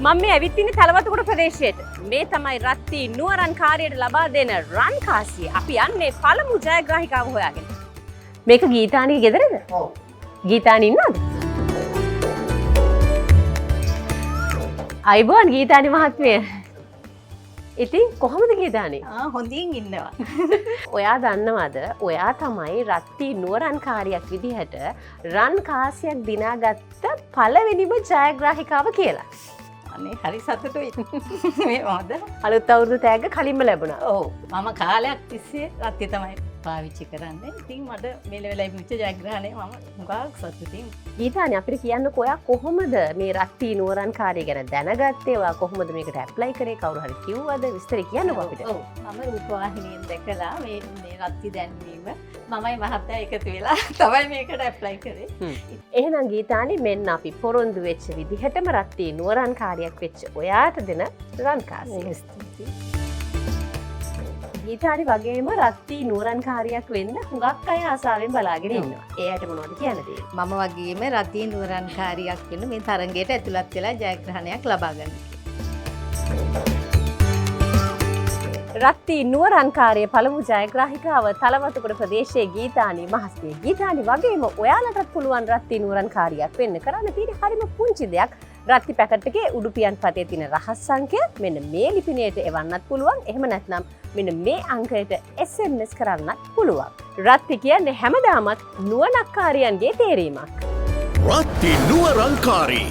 මම මේ ඇවිත් ඉන්නේ තලවතුගොඩ ප්‍රදේශයට. මේ තමයි රත්ති නුවරන්කාරියට ලබා දෙන රන් කාසිය. අපි යන්නේ පළමු ජයග්‍රාහිකාව හොයාගෙන. මේක ගීතානිගේ ගෙදරද? ඔව්. ගීතානි ඉන්නවද? අයිබෝන් ගීතානි මහත්මිය. ඉතින් කොහොමද ගීතානි? හොඳින් ඉන්නවා. ඔයා දන්නවද? ඔයා තමයි රත්ති නුවරන්කාරියක් විදිහට රන් කාසියක් දිනාගත්ත පළවෙනිම ජයග්‍රාහිකාව කියලා. අනේ හරි සතුටුයි. මේ මොකද? අලුත් අවුරුදු තෑග්ග කලින්ම ලැබුණා. ඔව්. මම කාලයක් තිස්සේ රත්ති තමයි පාවිච්චි කරන්නේ. ඉතින් මට මේ ලෙවලයි මුච්ච ජයග්‍රහණය මම හුඟක් සතුටින්. ගීතානි අපිට කියන්නකෝ ඔයා කොහොමද මේ රත්ති නුවරන්කාරිය ගැන දැනගත්තේ? ඔයා කොහොමද මේකට ඇප්ලයි කරේ? කවුරු හරි කිව්වද? විස්තර කියන්නකෝ අපිට. ඔව්. මම රූපවාහිනියෙන් දැකලා මේ රත්ති දැන්වීම මමයි මහත්තයා එකතු වෙලා තමයි මේකට ඇප්ලයි කරේ. එහෙනම් ගීතානි මෙන්න අපි පොරොන්දු වෙච්ච විදිහටම රත්ති නුවරන්කාරියක් වෙච්ච ඔයාට දෙන රන් කාසිය. ස්තුතියි. ගීතානි වගේම රත්ති නුවරන්කාරියක් වෙන්න හුඟක් අය ආසාවෙන් බලාගෙන ඉන්නවා. එයාට මොනවද කියන්න තියෙන්නේ? මම වගේම රත්ති නුවරන්කාරියක් වෙන මේ තරඟයට ඇතුළත් වෙලා ජයග්‍රහණයක් ලබා ගන්න. රත්ති නුවරන්කාරියේ පළමු ජයග්‍රාහිකාව තලවතුගොඩ ප්‍රදේශයේ ගීතානි මහත්මිය. ගීතානි වගේම ඔයාලටත් පුළුවන් රත්ති නුවරන්කාරියක් වෙන්න. කරන්න තියෙන හරිම පුංචි දෙයක්. රත්ති පැකට් එකේ උඩුපියන් පතේ තියෙන රහස් සංඛ්‍ය මෙන්න මේ ලිපිණයට එවන්නත් පුළුවන්. එහෙම නැත්නම් මෙන්න මේ අංකයට SMS කරන්නත් පුළුවන්. රත්ති කියන්නේ හැමදාමත් නුවණක්කාරියන්ගේ තේරීමක්. රත්ති නුවරංකාරී